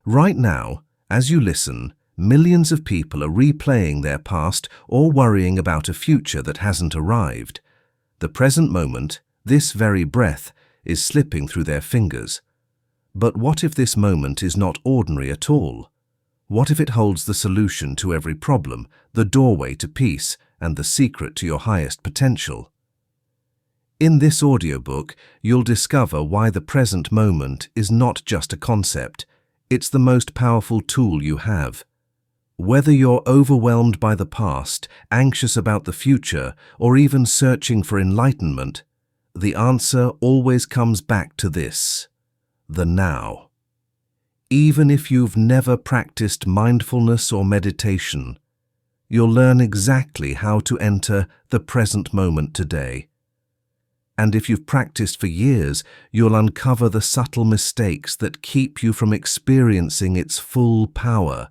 Right now, as you listen, millions of people are replaying their past or worrying about a future that hasn't arrived. The present moment, this very breath, is slipping through their fingers. But what if this moment is not ordinary at all? What if it holds the solution to every problem, the doorway to peace, and the secret to your highest potential? In this audiobook, you'll discover why the present moment is not just a concept, it's the most powerful tool you have. Whether you're overwhelmed by the past, anxious about the future, or even searching for enlightenment, the answer always comes back to this: the now. Even if you've never practiced mindfulness or meditation, you'll learn exactly how to enter the present moment today. And if you've practiced for years, you'll uncover the subtle mistakes that keep you from experiencing its full power.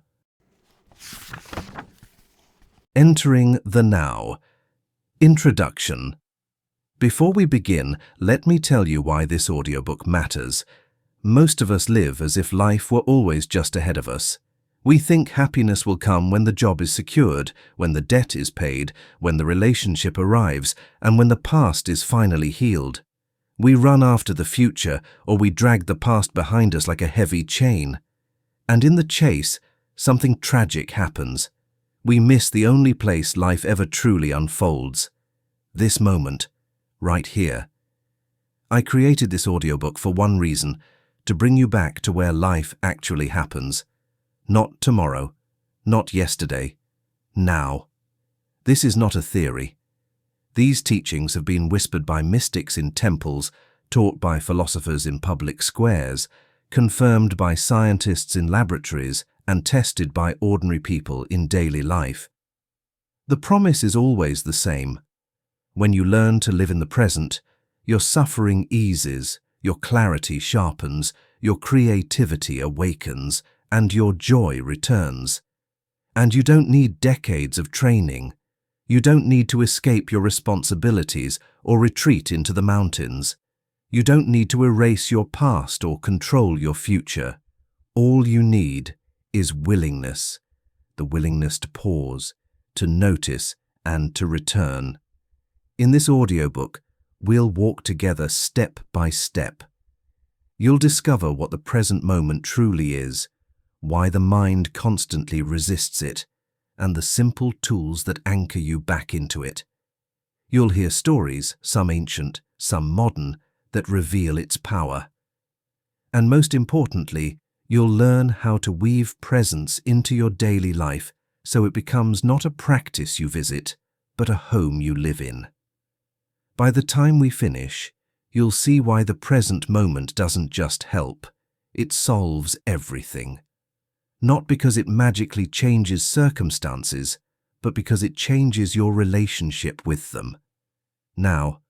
Entering the now. Introduction. Before we begin, let me tell you why this audiobook matters. Most of us live as if life were always just ahead of us. We think happiness will come when the job is secured, when the debt is paid, when the relationship arrives, and when the past is finally healed. We run after the future, or we drag the past behind us like a heavy chain. And in the chase, something tragic happens. We miss the only place life ever truly unfolds. This moment, right here. I created this audiobook for one reason: to bring you back to where life actually happens. Not tomorrow, not yesterday, now. This is not a theory. These teachings have been whispered by mystics in temples, taught by philosophers in public squares, confirmed by scientists in laboratories, and tested by ordinary people in daily life. The promise is always the same. When you learn to live in the present, your suffering eases, your clarity sharpens, your creativity awakens, and your joy returns. And you don't need decades of training. You don't need to escape your responsibilities or retreat into the mountains. You don't need to erase your past or control your future. All you need is willingness, the willingness to pause, to notice, and to return. In this audiobook, we'll walk together step by step. You'll discover what the present moment truly is, why the mind constantly resists it, and the simple tools that anchor you back into it. You'll hear stories, some ancient, some modern, that reveal its power. And most importantly, you'll learn how to weave presence into your daily life so it becomes not a practice you visit, but a home you live in. By the time we finish, you'll see why the present moment doesn't just help, it solves everything. Not because it magically changes circumstances, but because it changes your relationship with them. Now,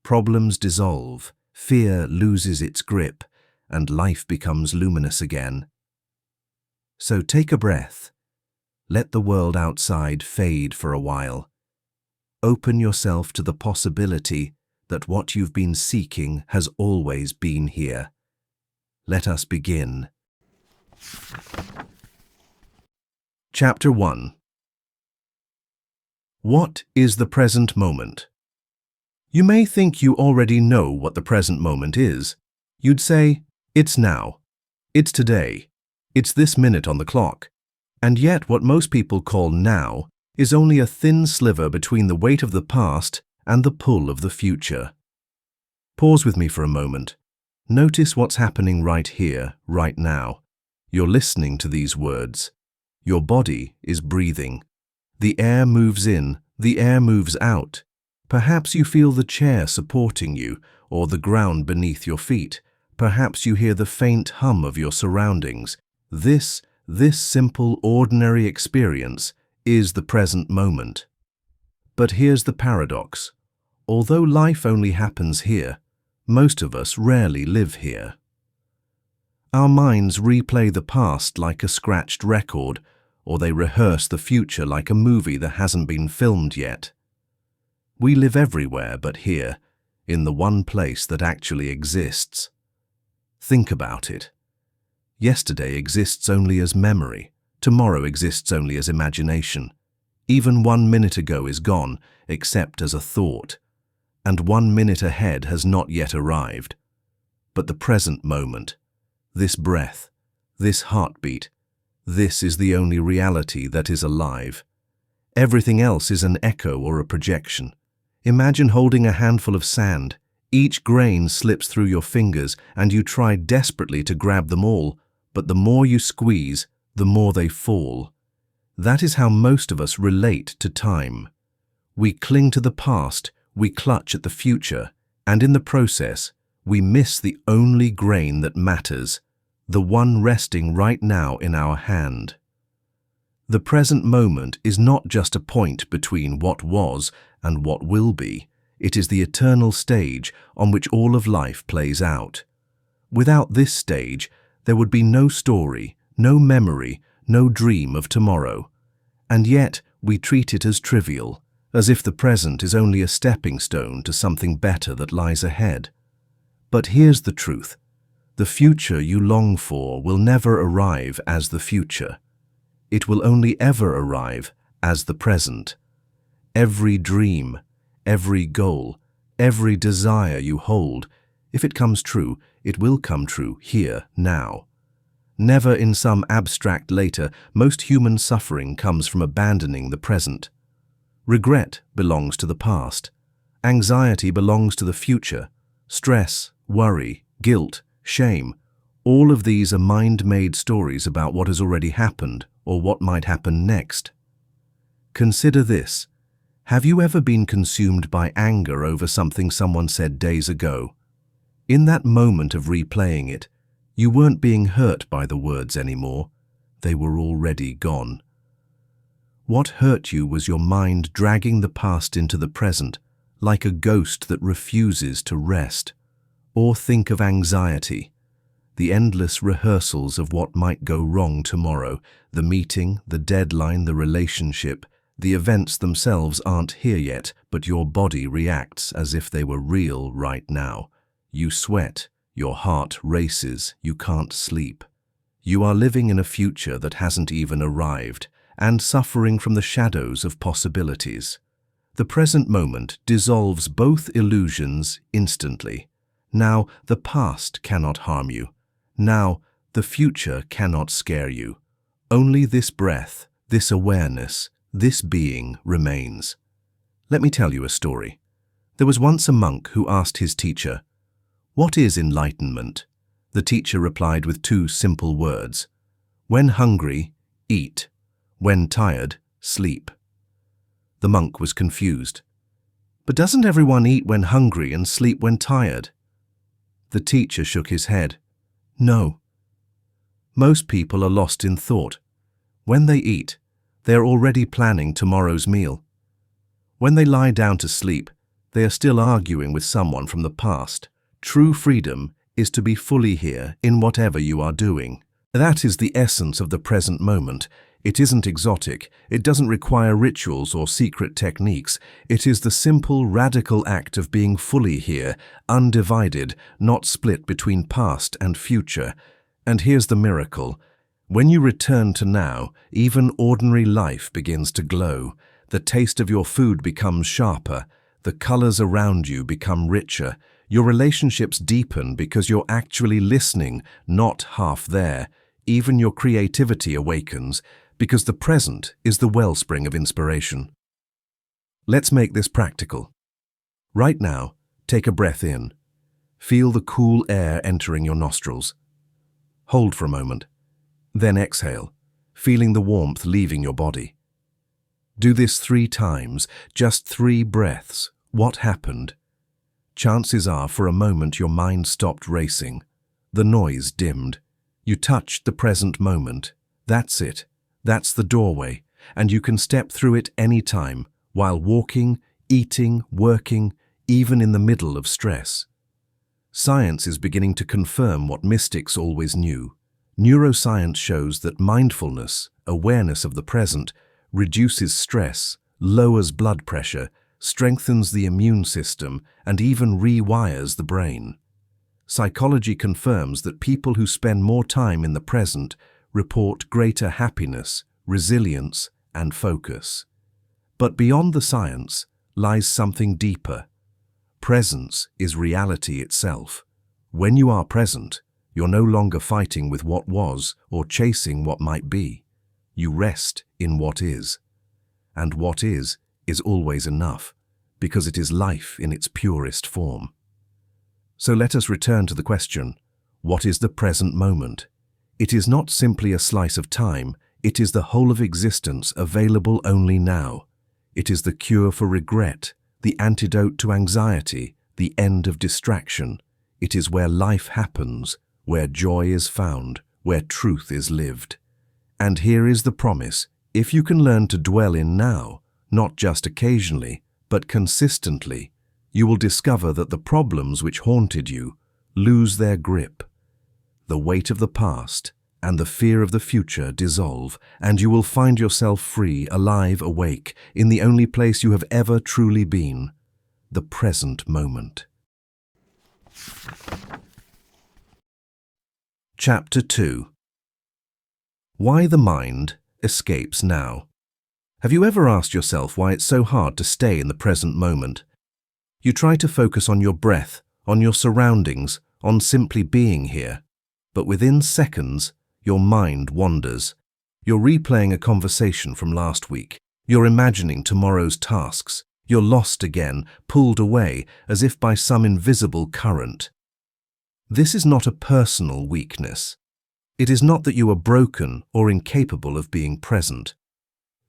problems dissolve, fear loses its grip, and life becomes luminous again. So take a breath. Let the world outside fade for a while. Open yourself to the possibility that what you've been seeking has always been here. Let us begin. Chapter 1. What is the present moment? You may think you already know what the present moment is. You'd say, it's now, it's today, it's this minute on the clock. And yet what most people call now is only a thin sliver between the weight of the past and the pull of the future. Pause with me for a moment. Notice what's happening right here, right now. You're listening to these words. Your body is breathing. The air moves in, the air moves out. Perhaps you feel the chair supporting you, or the ground beneath your feet. Perhaps you hear the faint hum of your surroundings. This simple, ordinary experience is the present moment. But here's the paradox. Although life only happens here, most of us rarely live here. Our minds replay the past like a scratched record, or they rehearse the future like a movie that hasn't been filmed yet. We live everywhere but here, in the one place that actually exists. Think about it. Yesterday exists only as memory. Tomorrow exists only as imagination. Even 1 minute ago is gone, except as a thought. And 1 minute ahead has not yet arrived. But the present moment, this breath, this heartbeat, this is the only reality that is alive. Everything else is an echo or a projection. Imagine holding a handful of sand. Each grain slips through your fingers and you try desperately to grab them all, but the more you squeeze, the more they fall. That is how most of us relate to time. We cling to the past, we clutch at the future, and in the process, we miss the only grain that matters, the one resting right now in our hand. The present moment is not just a point between what was and what will be. It is the eternal stage on which all of life plays out. Without this stage, there would be no story, no memory, no dream of tomorrow. And yet, we treat it as trivial, as if the present is only a stepping stone to something better that lies ahead. But here's the truth. The future you long for will never arrive as the future. It will only ever arrive as the present. Every dream, every goal, every desire you hold, if it comes true, it will come true here, now. Never in some abstract later. Most human suffering comes from abandoning the present. Regret belongs to the past. Anxiety belongs to the future. Stress, worry, guilt, shame, all of these are mind-made stories about what has already happened or what might happen next. Consider this. Have you ever been consumed by anger over something someone said days ago? In that moment of replaying it, you weren't being hurt by the words anymore. They were already gone. What hurt you was your mind dragging the past into the present, like a ghost that refuses to rest. Or think of anxiety, the endless rehearsals of what might go wrong tomorrow, the meeting, the deadline, the relationship. The events themselves aren't here yet, but your body reacts as if they were real right now. You sweat, your heart races, you can't sleep. You are living in a future that hasn't even arrived, and suffering from the shadows of possibilities. The present moment dissolves both illusions instantly. Now the past cannot harm you. Now the future cannot scare you. Only this breath, this awareness, this being remains. Let me tell you a story. There was once a monk who asked his teacher, "What is enlightenment?" The teacher replied with 2 simple words. "When hungry, eat. When tired, sleep." The monk was confused. "But doesn't everyone eat when hungry and sleep when tired?" The teacher shook his head. "No. Most people are lost in thought. When they eat, they are already planning tomorrow's meal. When they lie down to sleep, they are still arguing with someone from the past. True freedom is to be fully here in whatever you are doing. That is the essence of the present moment. It isn't exotic. It doesn't require rituals or secret techniques. It is the simple, radical act of being fully here, undivided, not split between past and future. And here's the miracle. When you return to now, even ordinary life begins to glow. The taste of your food becomes sharper. The colors around you become richer. Your relationships deepen because you're actually listening, not half there. Even your creativity awakens, because the present is the wellspring of inspiration. Let's make this practical. Right now, take a breath in. Feel the cool air entering your nostrils. Hold for a moment. Then exhale, feeling the warmth leaving your body. Do this 3 times, just 3 breaths. What happened? Chances are, for a moment, your mind stopped racing. The noise dimmed. You touched the present moment. That's it. That's the doorway, and you can step through it any time, while walking, eating, working, even in the middle of stress. Science is beginning to confirm what mystics always knew. Neuroscience shows that mindfulness, awareness of the present, reduces stress, lowers blood pressure, strengthens the immune system, and even rewires the brain. Psychology confirms that people who spend more time in the present report greater happiness, resilience, and focus. But beyond the science lies something deeper. Presence is reality itself. When you are present, you're no longer fighting with what was or chasing what might be. You rest in what is. And what is always enough, because it is life in its purest form. So let us return to the question, what is the present moment? It is not simply a slice of time, it is the whole of existence available only now. It is the cure for regret, the antidote to anxiety, the end of distraction. It is where life happens, where joy is found, where truth is lived. And here is the promise: if you can learn to dwell in now, not just occasionally, but consistently, you will discover that the problems which haunted you lose their grip. The weight of the past and the fear of the future dissolve, and you will find yourself free, alive, awake, in the only place you have ever truly been, the present moment. Chapter 2. Why the mind escapes now. Have you ever asked yourself why it's so hard to stay in the present moment? You try to focus on your breath, on your surroundings, on simply being here. But within seconds, your mind wanders. You're replaying a conversation from last week. You're imagining tomorrow's tasks. You're lost again, pulled away, as if by some invisible current. This is not a personal weakness. It is not that you are broken or incapable of being present.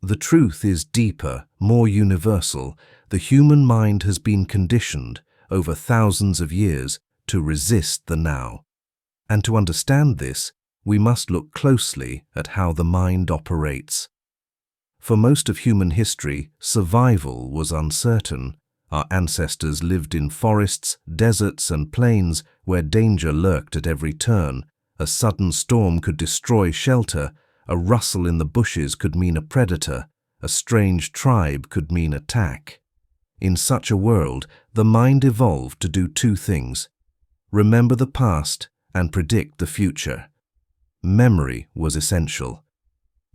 The truth is deeper, more universal. The human mind has been conditioned, over thousands of years, to resist the now. And to understand this, we must look closely at how the mind operates. For most of human history, survival was uncertain. Our ancestors lived in forests, deserts, and plains where danger lurked at every turn. A sudden storm could destroy shelter. A rustle in the bushes could mean a predator. A strange tribe could mean attack. In such a world, the mind evolved to do two things: remember the past and predict the future. Memory was essential.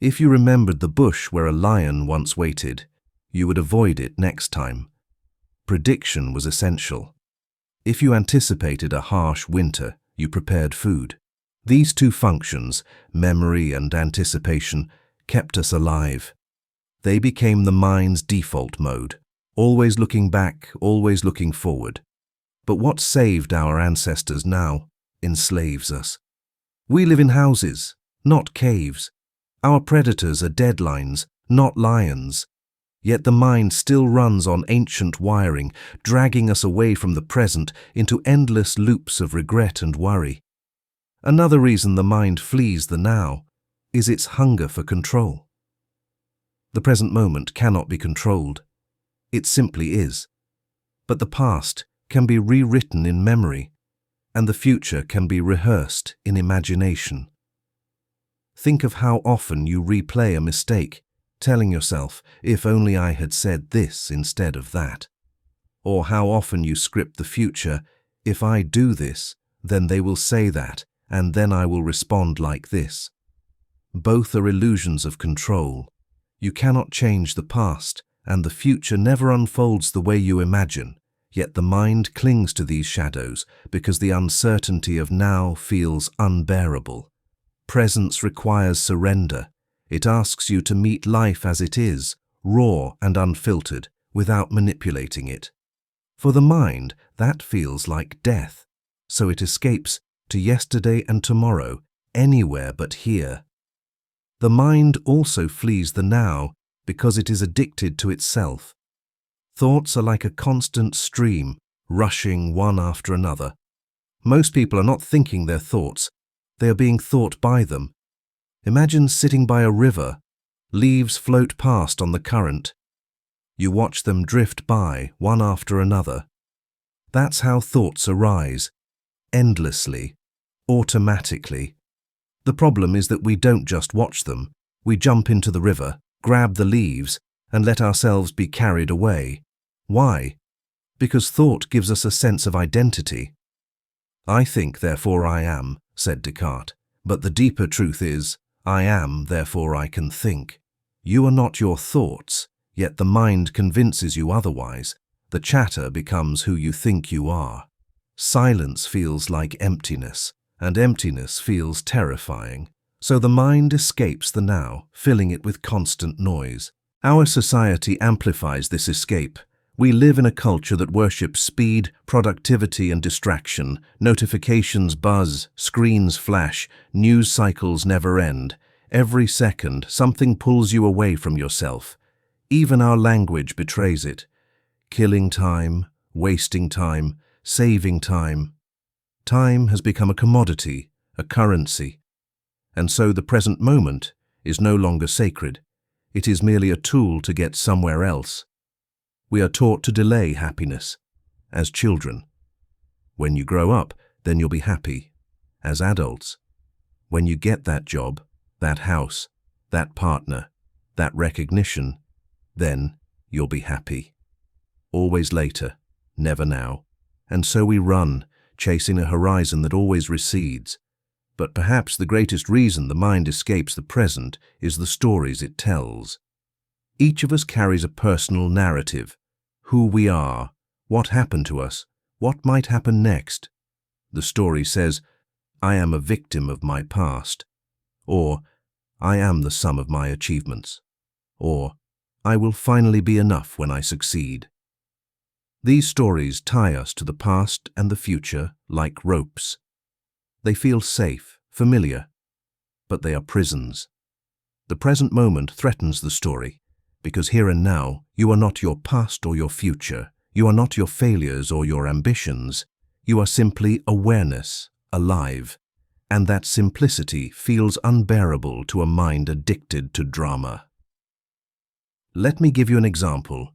If you remembered the bush where a lion once waited, you would avoid it next time. Prediction was essential. If you anticipated a harsh winter, you prepared food. These two functions, memory and anticipation, kept us alive. They became the mind's default mode, always looking back, always looking forward. But what saved our ancestors now enslaves us. We live in houses, not caves. Our predators are deadlines, not lions. Yet the mind still runs on ancient wiring, dragging us away from the present into endless loops of regret and worry. Another reason the mind flees the now is its hunger for control. The present moment cannot be controlled. It simply is. But the past can be rewritten in memory, and the future can be rehearsed in imagination. Think of how often you replay a mistake, telling yourself, if only I had said this instead of that. Or how often you script the future, if I do this, then they will say that, and then I will respond like this. Both are illusions of control. You cannot change the past, and the future never unfolds the way you imagine. Yet the mind clings to these shadows because the uncertainty of now feels unbearable. Presence requires surrender. It asks you to meet life as it is, raw and unfiltered, without manipulating it. For the mind, that feels like death, so it escapes to yesterday and tomorrow, anywhere but here. The mind also flees the now because it is addicted to itself. Thoughts are like a constant stream, rushing one after another. Most people are not thinking their thoughts, they are being thought by them. Imagine sitting by a river. Leaves float past on the current. You watch them drift by, one after another. That's how thoughts arise, endlessly, automatically. The problem is that we don't just watch them. We jump into the river, grab the leaves, and let ourselves be carried away. Why? Because thought gives us a sense of identity. "I think, therefore I am," said Descartes. But the deeper truth is, "I am, therefore I can think." You are not your thoughts, yet the mind convinces you otherwise. The chatter becomes who you think you are. Silence feels like emptiness, and emptiness feels terrifying. So the mind escapes the now, filling it with constant noise. Our society amplifies this escape. We live in a culture that worships speed, productivity, and distraction. Notifications buzz, screens flash, news cycles never end. Every second, something pulls you away from yourself. Even our language betrays it. Killing time, wasting time, saving time. Time has become a commodity, a currency. And so the present moment is no longer sacred. It is merely a tool to get somewhere else. We are taught to delay happiness as children. When you grow up, then you'll be happy. As adults, when you get that job, that house, that partner, that recognition, then you'll be happy. Always later, never now. And so we run, chasing a horizon that always recedes. But perhaps the greatest reason the mind escapes the present is the stories it tells. Each of us carries a personal narrative. Who we are, what happened to us, what might happen next. The story says, "I am a victim of my past," or "I am the sum of my achievements," or "I will finally be enough when I succeed." These stories tie us to the past and the future like ropes. They feel safe, familiar, but they are prisons. The present moment threatens the story, because here and now, you are not your past or your future. You are not your failures or your ambitions. You are simply awareness, alive. And that simplicity feels unbearable to a mind addicted to drama. Let me give you an example.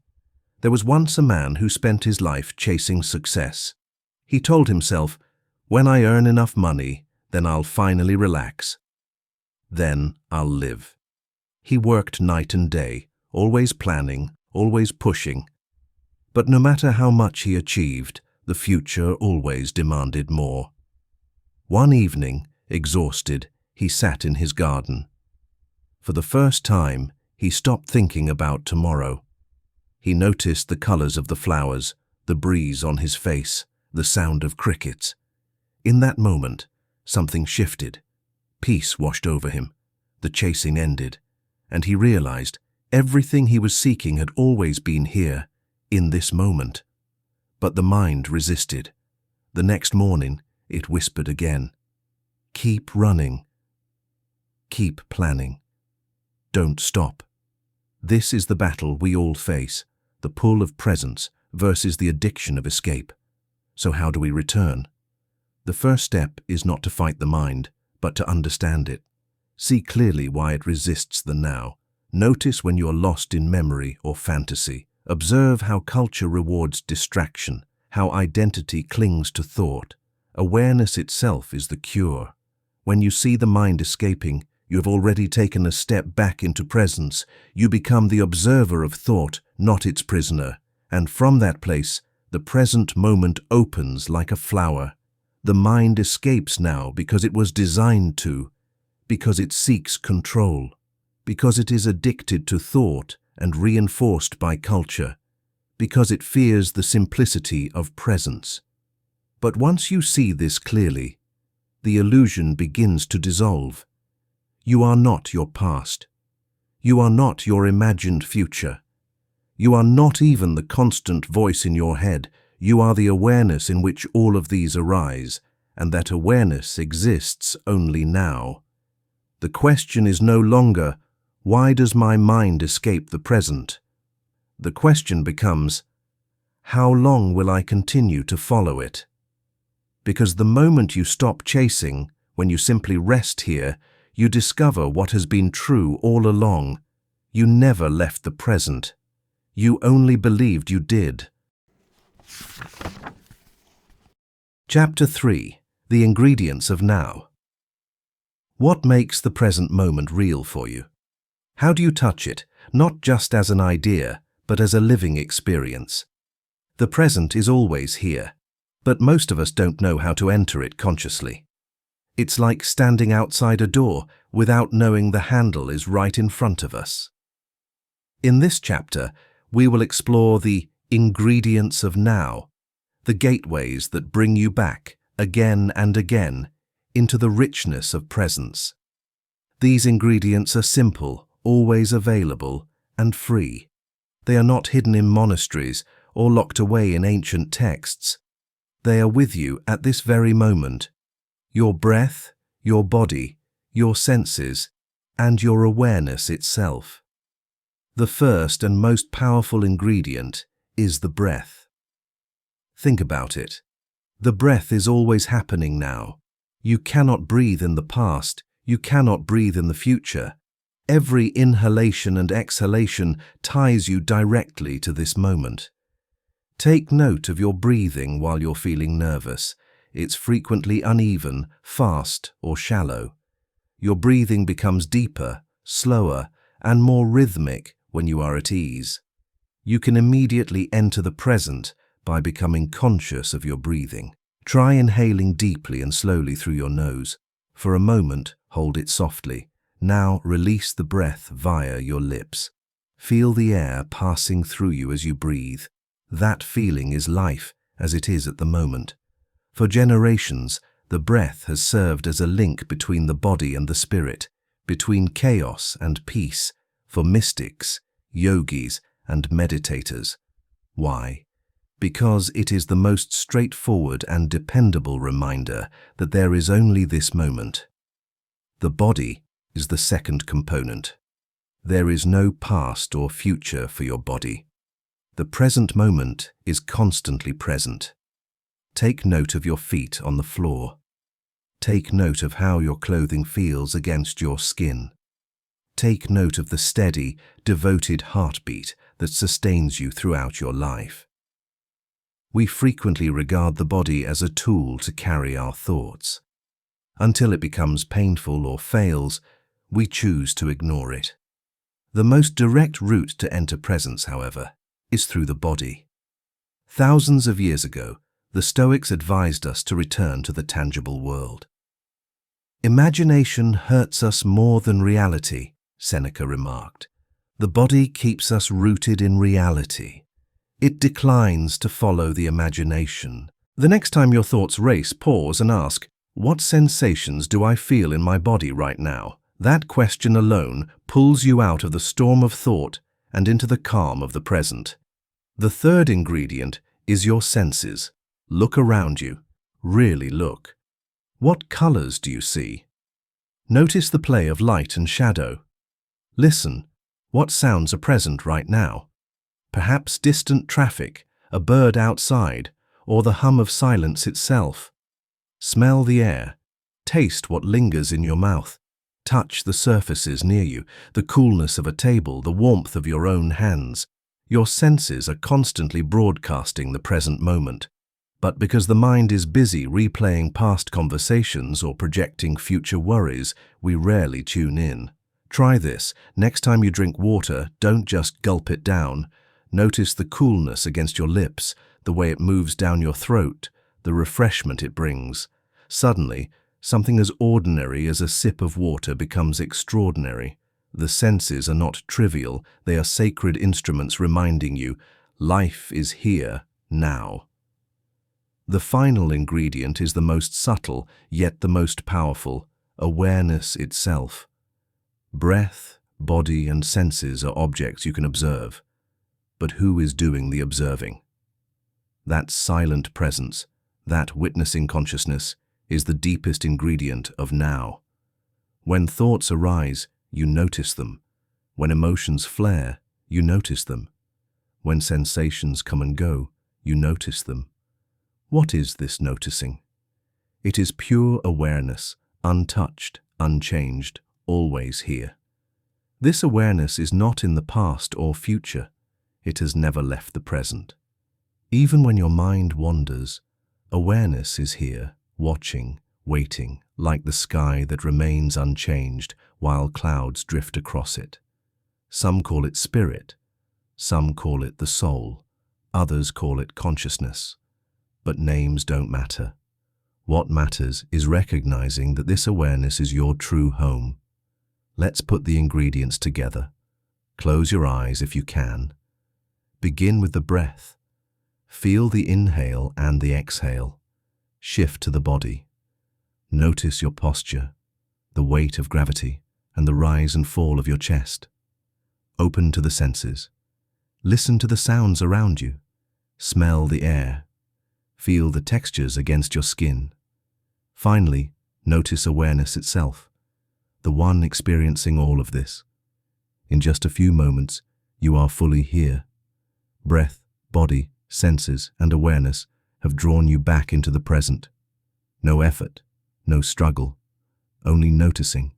There was once a man who spent his life chasing success. He told himself, "When I earn enough money, then I'll finally relax. Then I'll live." He worked night and day, always planning, always pushing. But no matter how much he achieved, the future always demanded more. One evening, exhausted, he sat in his garden. For the first time, he stopped thinking about tomorrow. He noticed the colors of the flowers, the breeze on his face, the sound of crickets. In that moment, something shifted. Peace washed over him. The chasing ended, and he realized everything he was seeking had always been here, in this moment. But the mind resisted. The next morning, it whispered again. Keep running. Keep planning. Don't stop. This is the battle we all face, the pull of presence versus the addiction of escape. So how do we return? The first step is not to fight the mind, but to understand it. See clearly why it resists the now. Notice when you are lost in memory or fantasy. Observe how culture rewards distraction, how identity clings to thought. Awareness itself is the cure. When you see the mind escaping, you have already taken a step back into presence. You become the observer of thought, not its prisoner. And from that place, the present moment opens like a flower. The mind escapes now because it was designed to, because it seeks control, because it is addicted to thought and reinforced by culture, because it fears the simplicity of presence. But once you see this clearly, the illusion begins to dissolve. You are not your past. You are not your imagined future. You are not even the constant voice in your head. You are the awareness in which all of these arise, and that awareness exists only now. The question is no longer, why does my mind escape the present? The question becomes, how long will I continue to follow it? Because the moment you stop chasing, when you simply rest here, you discover what has been true all along. You never left the present. You only believed you did. Chapter 3. The Ingredients of Now. What makes the present moment real for you? How do you touch it, not just as an idea, but as a living experience? The present is always here, but most of us don't know how to enter it consciously. It's like standing outside a door without knowing the handle is right in front of us. In this chapter, we will explore the ingredients of now, the gateways that bring you back again and again into the richness of presence. These ingredients are simple, always available, and free. They are not hidden in monasteries or locked away in ancient texts. They are with you at this very moment. Your breath, your body, your senses, and your awareness itself. The first and most powerful ingredient is the breath. Think about it. The breath is always happening now. You cannot breathe in the past. You cannot breathe in the future. Every inhalation and exhalation ties you directly to this moment. Take note of your breathing while you're feeling nervous. It's frequently uneven, fast, or shallow. Your breathing becomes deeper, slower, and more rhythmic when you are at ease. You can immediately enter the present by becoming conscious of your breathing. Try inhaling deeply and slowly through your nose. For a moment, hold it softly. Now release the breath via your lips. Feel the air passing through you as you breathe. That feeling is life, as it is at the moment. For generations, the breath has served as a link between the body and the spirit, between chaos and peace, for mystics, yogis, and meditators. Why? Because it is the most straightforward and dependable reminder that there is only this moment. The body is the second component. There is no past or future for your body. The present moment is constantly present. Take note of your feet on the floor. Take note of how your clothing feels against your skin. Take note of the steady, devoted heartbeat that sustains you throughout your life. We frequently regard the body as a tool to carry our thoughts. Until it becomes painful or fails, we choose to ignore it. The most direct route to enter presence, however, is through the body. Thousands of years ago, the Stoics advised us to return to the tangible world. Imagination hurts us more than reality, Seneca remarked. The body keeps us rooted in reality. It declines to follow the imagination. The next time your thoughts race, pause and ask, what sensations do I feel in my body right now? That question alone pulls you out of the storm of thought and into the calm of the present. The third ingredient is your senses. Look around you. Really look. What colors do you see? Notice the play of light and shadow. Listen. What sounds are present right now? Perhaps distant traffic, a bird outside, or the hum of silence itself. Smell the air. Taste what lingers in your mouth. Touch the surfaces near you, the coolness of a table, the warmth of your own hands. Your senses are constantly broadcasting the present moment. But because the mind is busy replaying past conversations or projecting future worries, we rarely tune in. Try this. Next time you drink water, don't just gulp it down. Notice the coolness against your lips, the way it moves down your throat, the refreshment it brings. Suddenly, something as ordinary as a sip of water becomes extraordinary. The senses are not trivial, they are sacred instruments reminding you, life is here, now. The final ingredient is the most subtle, yet the most powerful, awareness itself. Breath, body, and senses are objects you can observe. But who is doing the observing? That silent presence, that witnessing consciousness, is the deepest ingredient of now. When thoughts arise, you notice them. When emotions flare, you notice them. When sensations come and go, you notice them. What is this noticing? It is pure awareness, untouched, unchanged, always here. This awareness is not in the past or future. It has never left the present. Even when your mind wanders, awareness is here, watching, waiting, like the sky that remains unchanged while clouds drift across it. Some call it spirit, some call it the soul, others call it consciousness. But names don't matter. What matters is recognizing that this awareness is your true home. Let's put the ingredients together. Close your eyes if you can. Begin with the breath. Feel the inhale and the exhale. Shift to the body. Notice your posture, the weight of gravity, and the rise and fall of your chest. Open to the senses. Listen to the sounds around you. Smell the air. Feel the textures against your skin. Finally, notice awareness itself, the one experiencing all of this. In just a few moments, you are fully here. Breath, body, senses, and awareness have drawn you back into the present. No effort, no struggle, only noticing.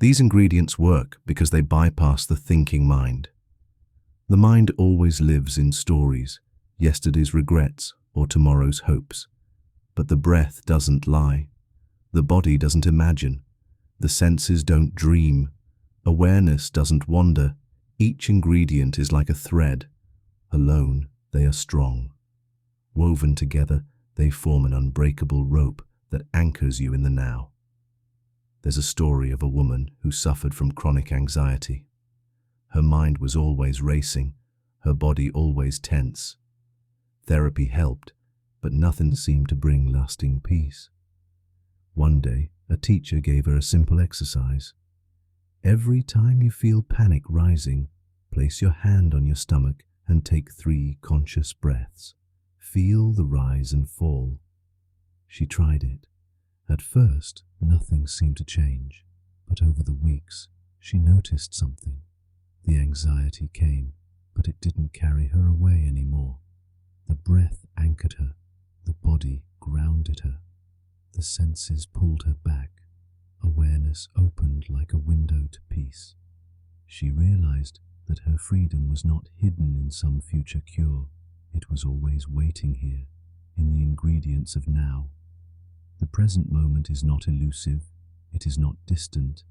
These ingredients work because they bypass the thinking mind. The mind always lives in stories, yesterday's regrets or tomorrow's hopes. But the breath doesn't lie. The body doesn't imagine. The senses don't dream. Awareness doesn't wander. Each ingredient is like a thread. Alone, they are strong. Woven together, they form an unbreakable rope that anchors you in the now. There's a story of a woman who suffered from chronic anxiety. Her mind was always racing, her body always tense. Therapy helped, but nothing seemed to bring lasting peace. One day, a teacher gave her a simple exercise. Every time you feel panic rising, place your hand on your stomach and take 3 conscious breaths. Feel the rise and fall. She tried it. At first, nothing seemed to change, but over the weeks, she noticed something. The anxiety came, but it didn't carry her away anymore. The breath anchored her, the body grounded her, the senses pulled her back, awareness opened like a window to peace. She realized that her freedom was not hidden in some future cure, it was always waiting here, in the ingredients of now. The present moment is not elusive, it is not distant,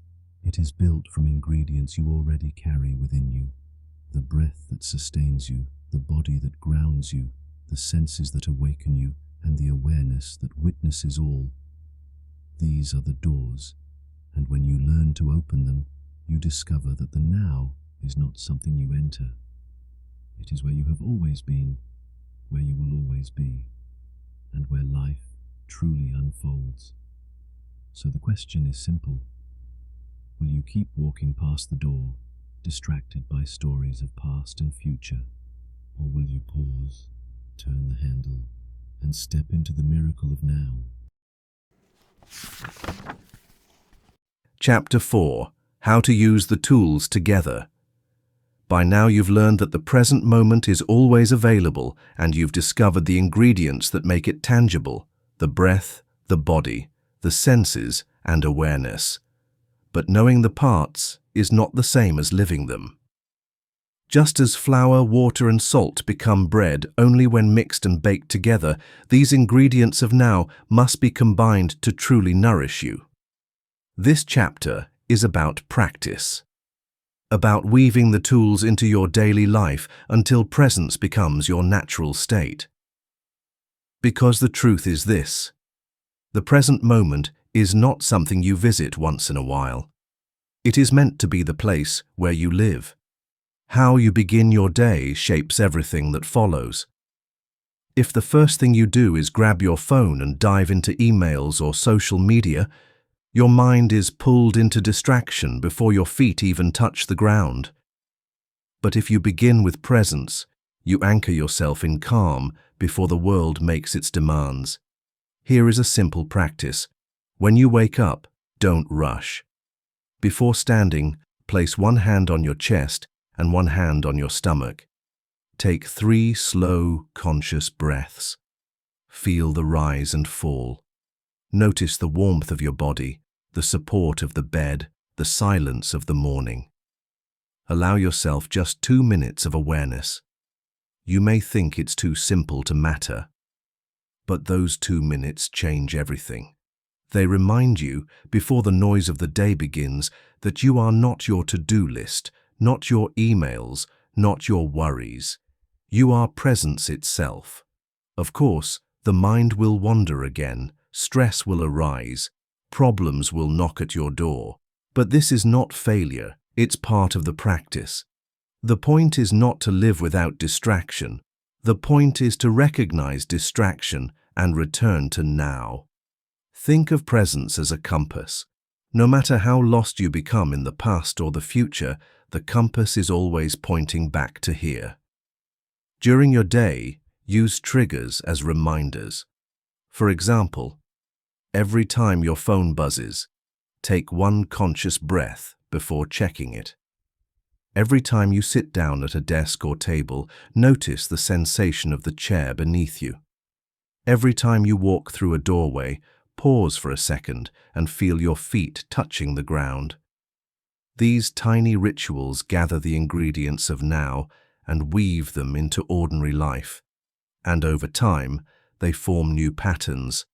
it is built from ingredients you already carry within you. The breath that sustains you, the body that grounds you, the senses that awaken you, and the awareness that witnesses all. These are the doors, and when you learn to open them, you discover that the now is not something you enter. It is where you have always been, where you will always be, and where life truly unfolds. So the question is simple. Will you keep walking past the door, distracted by stories of past and future, or will you pause, turn the handle, and step into the miracle of now? Chapter 4. How to use the tools together. By now you've learned that the present moment is always available, and you've discovered the ingredients that make it tangible: the breath, the body, the senses, and awareness. But knowing the parts is not the same as living them. Just as flour, water, and salt become bread only when mixed and baked together, these ingredients of now must be combined to truly nourish you. This chapter is about practice, about weaving the tools into your daily life until presence becomes your natural state. Because the truth is this: the present moment is not something you visit once in a while. It is meant to be the place where you live. How you begin your day shapes everything that follows. If the first thing you do is grab your phone and dive into emails or social media, your mind is pulled into distraction before your feet even touch the ground. But if you begin with presence, you anchor yourself in calm before the world makes its demands. Here is a simple practice. When you wake up, don't rush. Before standing, place one hand on your chest and one hand on your stomach. Take 3 slow, conscious breaths. Feel the rise and fall. Notice the warmth of your body, the support of the bed, the silence of the morning. Allow yourself just 2 minutes of awareness. You may think it's too simple to matter, but those 2 minutes change everything. They remind you, before the noise of the day begins, that you are not your to-do list, not your emails, not your worries. You are presence itself. Of course, The mind will wander again, stress will arise, problems will knock at your door. But this is not failure, it's part of the practice. The point is not to live without distraction. The point is to recognize distraction and return to now. Think of presence as a compass. No matter how lost you become in the past or the future, the compass is always pointing back to here. During your day, use triggers as reminders. For example, every time your phone buzzes, take one conscious breath before checking it. Every time you sit down at a desk or table, notice the sensation of the chair beneath you. Every time you walk through a doorway, pause for a second and feel your feet touching the ground. These tiny rituals gather the ingredients of now and weave them into ordinary life. And over time, they form new patterns.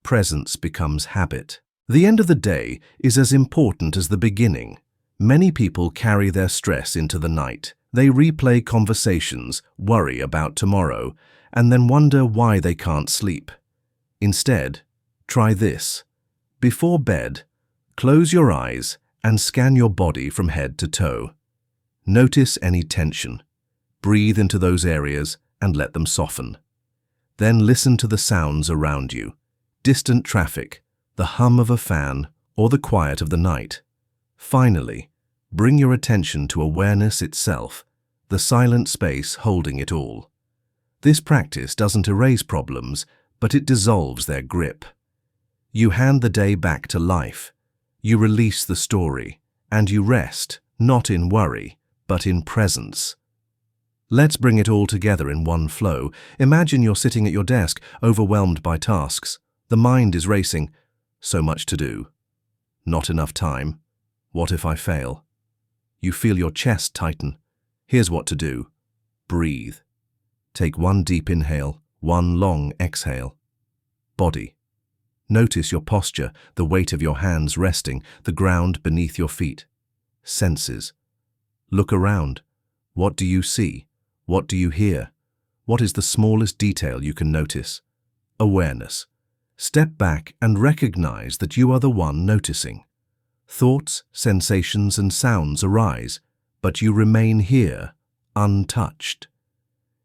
Presence becomes habit. The end of the day is as important as the beginning. Many people carry their stress into the night. They replay conversations, worry about tomorrow, and then wonder why they can't sleep. Instead, try this. Before bed, close your eyes and scan your body from head to toe. Notice any tension. Breathe into those areas and let them soften. Then listen to the sounds around you. Distant traffic, the hum of a fan, or the quiet of the night. Finally, bring your attention to awareness itself, the silent space holding it all. This practice doesn't erase problems, but it dissolves their grip. You hand the day back to life. You release the story, and you rest, not in worry, but in presence. Let's bring it all together in one flow. Imagine you're sitting at your desk, overwhelmed by tasks. The mind is racing. So much to do. Not enough time. What if I fail? You feel your chest tighten. Here's what to do. Breathe. Take one deep inhale, one long exhale. Body. Notice your posture, the weight of your hands resting, the ground beneath your feet. Senses. Look around. What do you see? What do you hear? What is the smallest detail you can notice? Awareness. Step back and recognize that you are the one noticing. Thoughts, sensations, and sounds arise, but you remain here, untouched.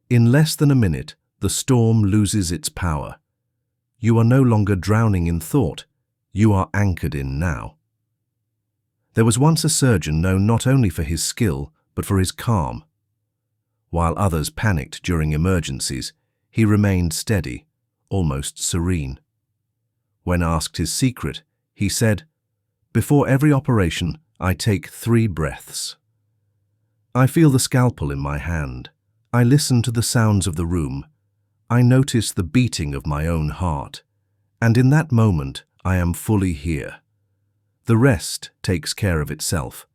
In less than a minute, the storm loses its power. You are no longer drowning in thought. You are anchored in now. There was once a surgeon known not only for his skill, but for his calm. While others panicked during emergencies, he remained steady, almost serene. When asked his secret, he said, "Before every operation, I take 3 breaths. I feel the scalpel in my hand. I listen to the sounds of the room. I notice the beating of my own heart. And in that moment, I am fully here. The rest takes care of itself."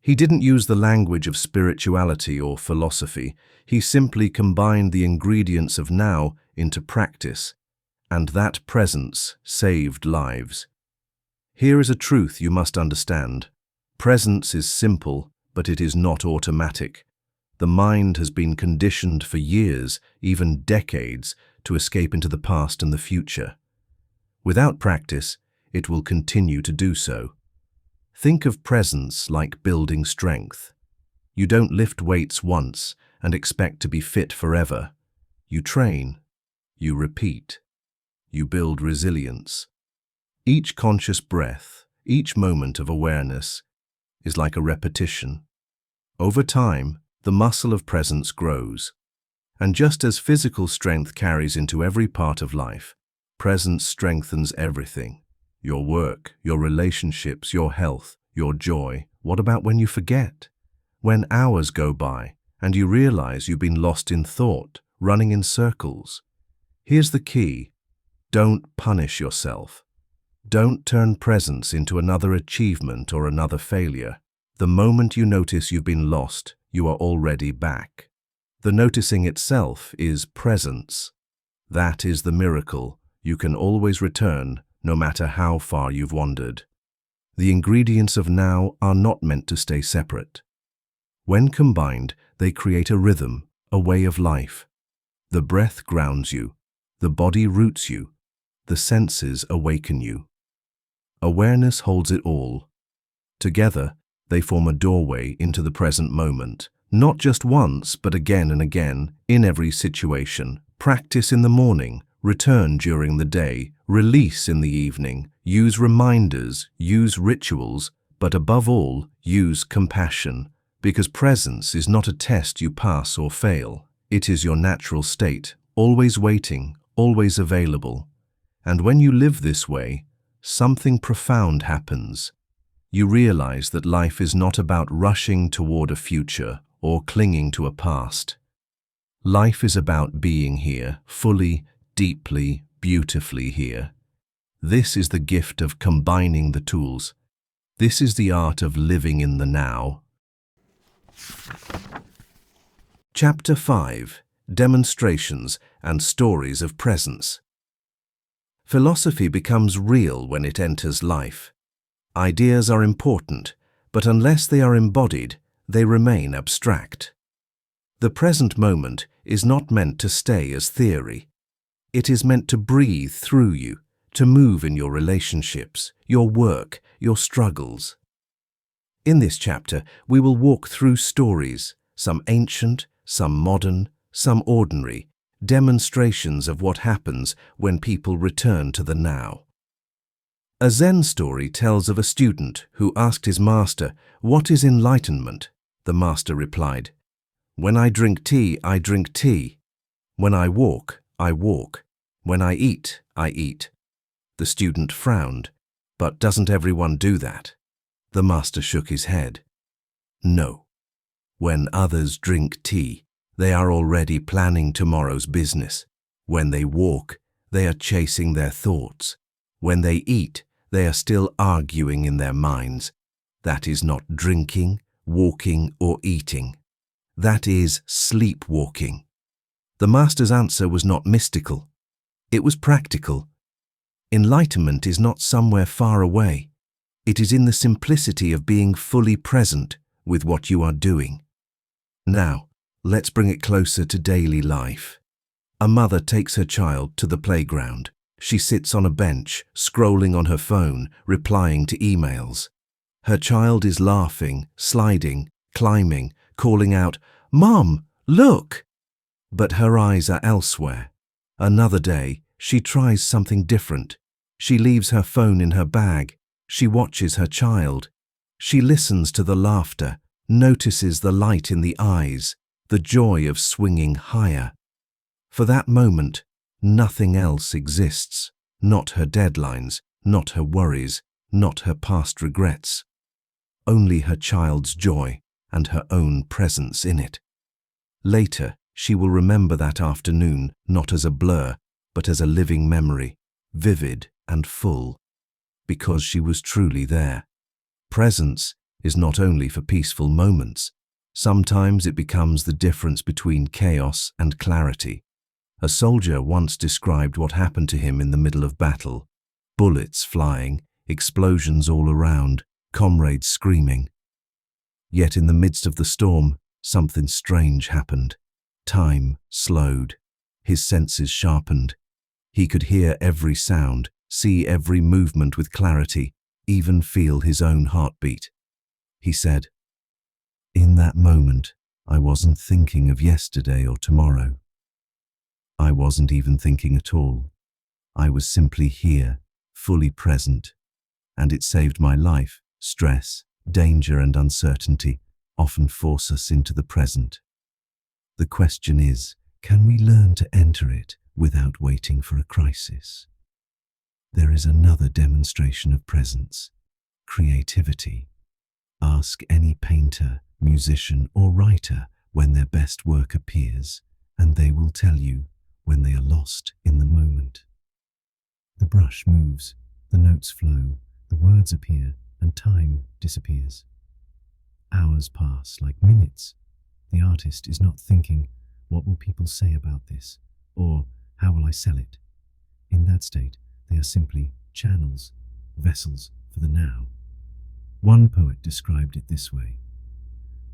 He didn't use the language of spirituality or philosophy. He simply combined the ingredients of now into practice, and that presence saved lives. Here is a truth you must understand. Presence is simple, but it is not automatic. The mind has been conditioned for years, even decades, to escape into the past and the future. Without practice, it will continue to do so. Think of presence like building strength. You don't lift weights once and expect to be fit forever. You train, you repeat, you build resilience. Each conscious breath, each moment of awareness is like a repetition. Over time, the muscle of presence grows. And just as physical strength carries into every part of life, presence strengthens everything. Your work, your relationships, your health, your joy. What about when you forget? When hours go by and you realize you've been lost in thought, running in circles? Here's the key. Don't punish yourself. Don't turn presence into another achievement or another failure. The moment you notice you've been lost, you are already back. The noticing itself is presence. That is the miracle. You can always return, no matter how far you've wandered. The ingredients of now are not meant to stay separate. When combined, they create a rhythm, a way of life. The breath grounds you, The body roots you. The senses awaken you. Awareness holds it all. Together, they form a doorway into the present moment. Not just once, but again and again, in every situation. Practice in the morning, return during the day, release in the evening. Use reminders, use rituals, but above all, use compassion. Because presence is not a test you pass or fail. It is your natural state, always waiting, always available. And when you live this way, something profound happens. You realize that life is not about rushing toward a future or clinging to a past. Life is about being here, fully, deeply, beautifully here. This is the gift of combining the tools. This is the art of living in the now. Chapter 5: Demonstrations and Stories of Presence. Philosophy becomes real when it enters life. Ideas are important, but unless they are embodied, they remain abstract. The present moment is not meant to stay as theory. It is meant to breathe through you, to move in your relationships, your work, your struggles. In this chapter, we will walk through stories, some ancient, some modern, some ordinary, demonstrations of what happens when people return to the now. A Zen story tells of a student who asked his master, "What is enlightenment?" The master replied, "When I drink tea, I drink tea. When I walk, I walk. When I eat, I eat." The student frowned. "But doesn't everyone do that?" The master shook his head. "No. When others drink tea, they are already planning tomorrow's business. When they walk, they are chasing their thoughts. When they eat, they are still arguing in their minds. That is not drinking, walking, or eating. That is sleepwalking." The master's answer was not mystical. It was practical. Enlightenment is not somewhere far away. It is in the simplicity of being fully present with what you are doing. Now, let's bring it closer to daily life. A mother takes her child to the playground. She sits on a bench, scrolling on her phone, replying to emails. Her child is laughing, sliding, climbing, calling out, "Mom, look!" But her eyes are elsewhere. Another day, she tries something different. She leaves her phone in her bag. She watches her child. She listens to the laughter, notices the light in the eyes, the joy of swinging higher. For that moment, nothing else exists. Not her deadlines, not her worries, not her past regrets. Only her child's joy and her own presence in it. Later, she will remember that afternoon not as a blur, but as a living memory, vivid and full, because she was truly there. Presence is not only for peaceful moments. Sometimes it becomes the difference between chaos and clarity. A soldier once described what happened to him in the middle of battle. Bullets flying, explosions all around, comrades screaming. Yet in the midst of the storm, something strange happened. Time slowed. His senses sharpened. He could hear every sound, see every movement with clarity, even feel his own heartbeat. He said, "In that moment, I wasn't thinking of yesterday or tomorrow. I wasn't even thinking at all. I was simply here, fully present, and it saved my life. Stress, danger, and uncertainty often force us into the present. The question is, can we learn to enter it without waiting for a crisis?" There is another demonstration of presence: creativity. Ask any painter, musician, or writer when their best work appears, and they will tell you when they are lost in the moment. The brush moves, the notes flow, the words appear, and time disappears. Hours pass like minutes. The artist is not thinking, "What will people say about this?" or "How will I sell it?" In that state, they are simply channels, vessels for the now. One poet described it this way: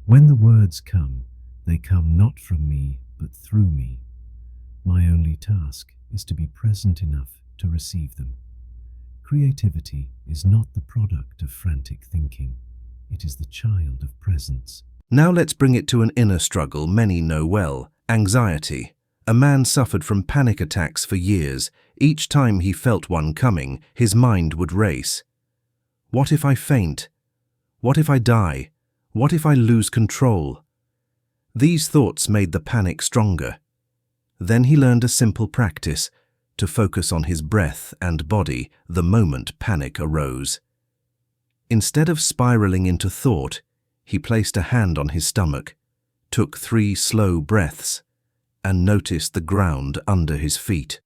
"When the words come, they come not from me, but through me. My only task is to be present enough to receive them. Creativity is not the product of frantic thinking. It is the child of presence. Now let's bring it to an inner struggle many know well: anxiety. A man suffered from panic attacks for years. Each time he felt one coming, his mind would race. What if I faint? What if I die? What if I lose control? These thoughts made the panic stronger. Then he learned a simple practice: to focus on his breath and body the moment panic arose. Instead of spiraling into thought, he placed a hand on his stomach, took 3 slow breaths, and noticed the ground under his feet.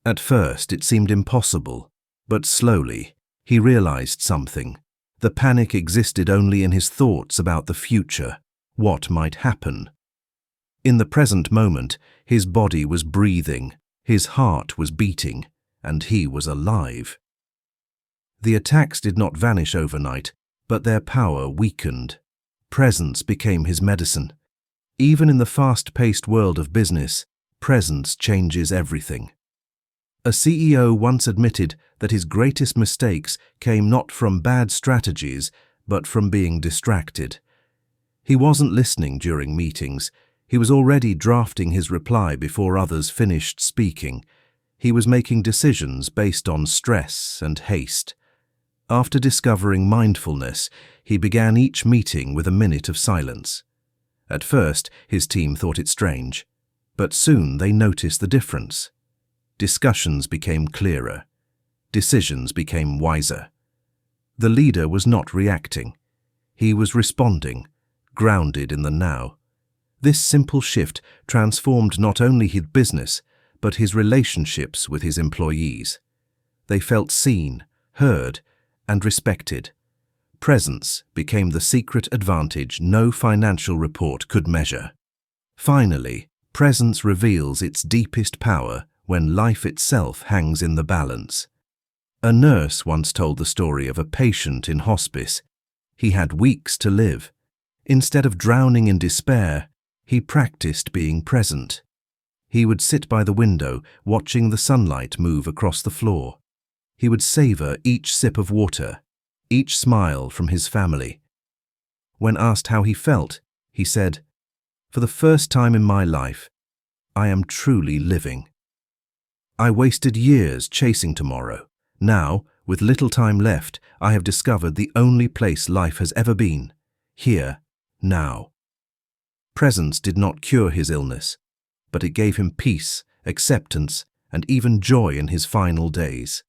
At first it seemed impossible, but slowly he realized something. The panic existed only in his thoughts about the future, what might happen. In the present moment, his body was breathing, his heart was beating, and he was alive. The attacks did not vanish overnight, but their power weakened. Presence became his medicine. Even in the fast-paced world of business, presence changes everything. A CEO once admitted that his greatest mistakes came not from bad strategies, but from being distracted. He wasn't listening during meetings. He was already drafting his reply before others finished speaking. He was making decisions based on stress and haste. After discovering mindfulness, he began each meeting with a minute of silence. At first, his team thought it strange, but soon they noticed the difference. Discussions became clearer. Decisions became wiser. The leader was not reacting. He was responding, grounded in the now. This simple shift transformed not only his business, but his relationships with his employees. They felt seen, heard, and respected. Presence became the secret advantage no financial report could measure. Finally, presence reveals its deepest power when life itself hangs in the balance. A nurse once told the story of a patient in hospice. He had weeks to live. Instead of drowning in despair, he practiced being present. He would sit by the window, watching the sunlight move across the floor. He would savor each sip of water, each smile from his family. When asked how he felt, he said, "For the first time in my life, I am truly living. I wasted years chasing tomorrow. Now, with little time left, I have discovered the only place life has ever been, here, now." Presence did not cure his illness, but it gave him peace, acceptance, and even joy in his final days.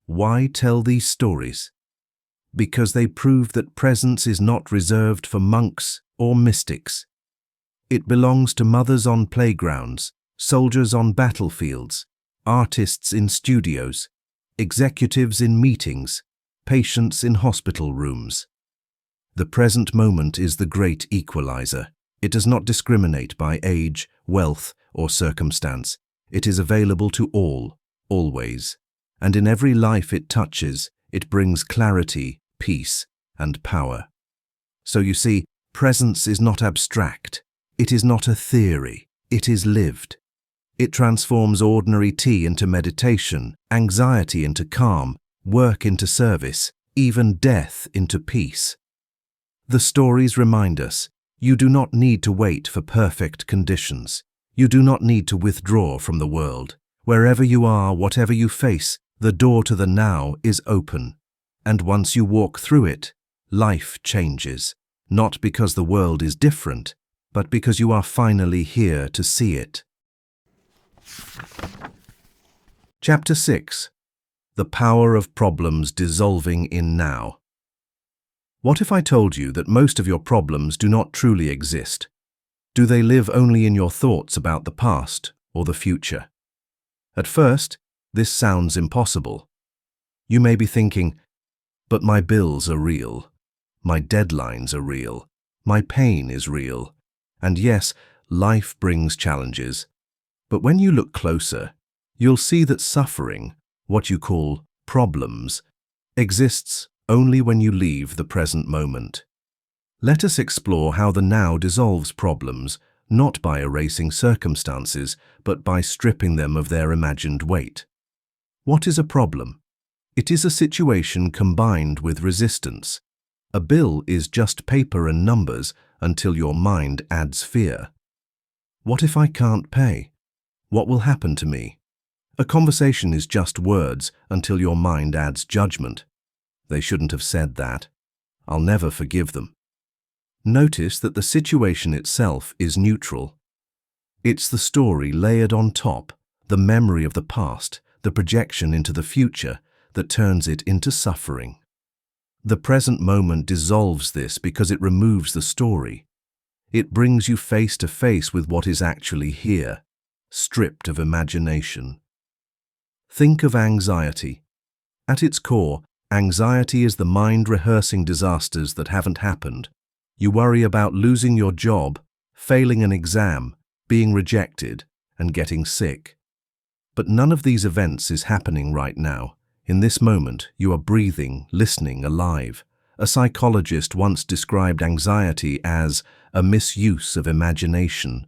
Why tell these stories? Because they prove that presence is not reserved for monks or mystics. It belongs to mothers on playgrounds, soldiers on battlefields, artists in studios, executives in meetings, patients in hospital rooms. The present moment is the great equalizer. It does not discriminate by age, wealth, or circumstance. It is available to all, always. And in every life it touches, it brings clarity, peace, and power. So you see, presence is not abstract. It is not a theory. It is lived. It transforms ordinary tea into meditation, anxiety into calm, work into service, even death into peace. The stories remind us, you do not need to wait for perfect conditions. You do not need to withdraw from the world. Wherever you are, whatever you face, the door to the now is open. And once you walk through it, life changes. Not because the world is different, but because you are finally here to see it. Chapter 6. The Power of Problems Dissolving in Now. What if I told you that most of your problems do not truly exist? Do they live only in your thoughts about the past or the future? At first, this sounds impossible. You may be thinking, but my bills are real, my deadlines are real, my pain is real, and yes, life brings challenges. But when you look closer, you'll see that suffering, what you call problems, exists only when you leave the present moment. Let us explore how the now dissolves problems, not by erasing circumstances, but by stripping them of their imagined weight. What is a problem? It is a situation combined with resistance. A bill is just paper and numbers until your mind adds fear. What if I can't pay? What will happen to me? A conversation is just words until your mind adds judgment. They shouldn't have said that. I'll never forgive them. Notice that the situation itself is neutral. It's the story layered on top, the memory of the past, the projection into the future, that turns it into suffering. The present moment dissolves this because it removes the story. It brings you face to face with what is actually here, stripped of imagination. Think of anxiety. At its core, anxiety is the mind rehearsing disasters that haven't happened. You worry about losing your job, failing an exam, being rejected, and getting sick. But none of these events is happening right now. In this moment, you are breathing, listening, alive. A psychologist once described anxiety as a misuse of imagination.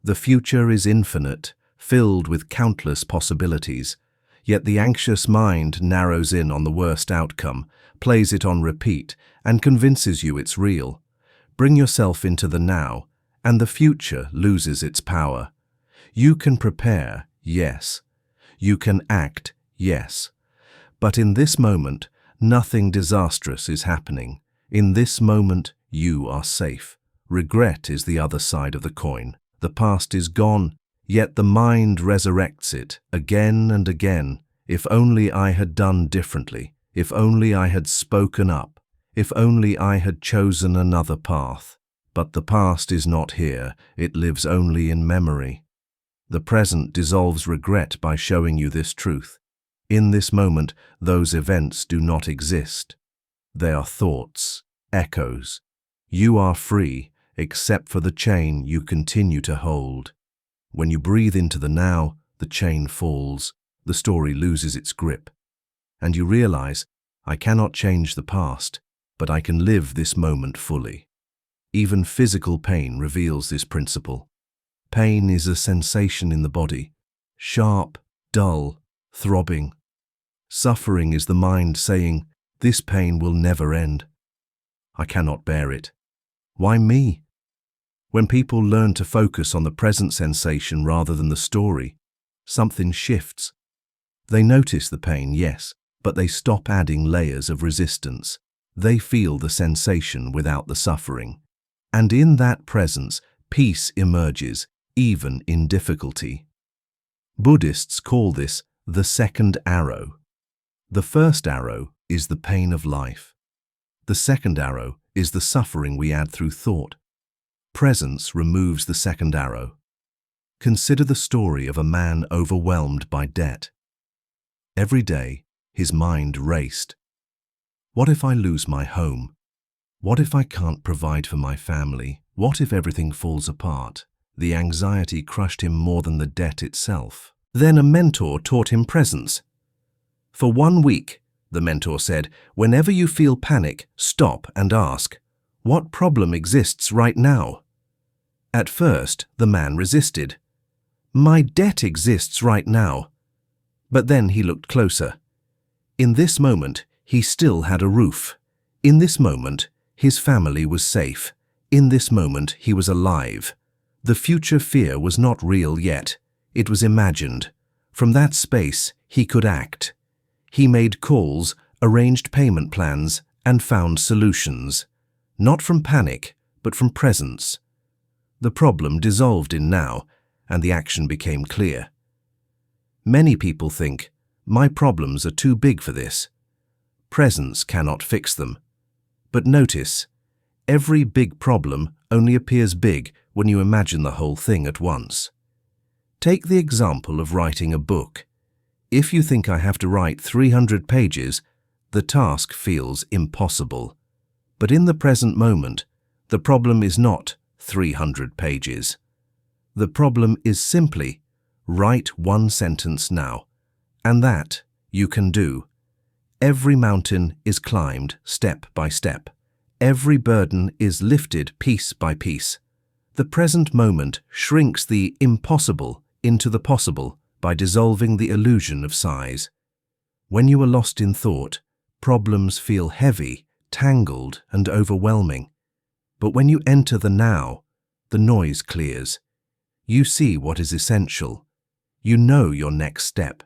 The future is infinite, filled with countless possibilities. Yet the anxious mind narrows in on the worst outcome, plays it on repeat, and convinces you it's real. Bring yourself into the now, and the future loses its power. You can prepare, yes. You can act, yes. But in this moment, nothing disastrous is happening. In this moment, you are safe. Regret is the other side of the coin. The past is gone, yet the mind resurrects it again and again. If only I had done differently. If only I had spoken up. If only I had chosen another path. But the past is not here. It lives only in memory. The present dissolves regret by showing you this truth. In this moment, those events do not exist. They are thoughts, echoes. You are free, except for the chain you continue to hold. When you breathe into the now, the chain falls, the story loses its grip. And you realize, I cannot change the past, but I can live this moment fully. Even physical pain reveals this principle. Pain is a sensation in the body, sharp, dull, throbbing. Suffering is the mind saying, this pain will never end. I cannot bear it. Why me? When people learn to focus on the present sensation rather than the story, something shifts. They notice the pain, yes, but they stop adding layers of resistance. They feel the sensation without the suffering. And in that presence, peace emerges, even in difficulty. Buddhists call this the second arrow. The first arrow is the pain of life. The second arrow is the suffering we add through thought. Presence removes the second arrow. Consider the story of a man overwhelmed by debt. Every day, his mind raced. What if I lose my home? What if I can't provide for my family? What if everything falls apart? The anxiety crushed him more than the debt itself. Then a mentor taught him presence. For 1 week, the mentor said, whenever you feel panic, stop and ask, what problem exists right now? At first, the man resisted. My debt exists right now. But then he looked closer. In this moment, he still had a roof. In this moment, his family was safe. In this moment, he was alive. The future fear was not real yet. It was imagined. From that space, he could act. He made calls, arranged payment plans, and found solutions. Not from panic, but from presence. The problem dissolved in now, and the action became clear. Many people think, my problems are too big for this. Presence cannot fix them. But notice, every big problem only appears big when you imagine the whole thing at once. Take the example of writing a book. If you think I have to write 300 pages, the task feels impossible. But in the present moment, the problem is not 300 pages. The problem is simply, write 1 sentence now. And that you can do. Every mountain is climbed step by step. Every burden is lifted piece by piece. The present moment shrinks the impossible into the possible by dissolving the illusion of size. When you are lost in thought, problems feel heavy, tangled, and overwhelming. But when you enter the now, the noise clears. You see what is essential. You know your next step.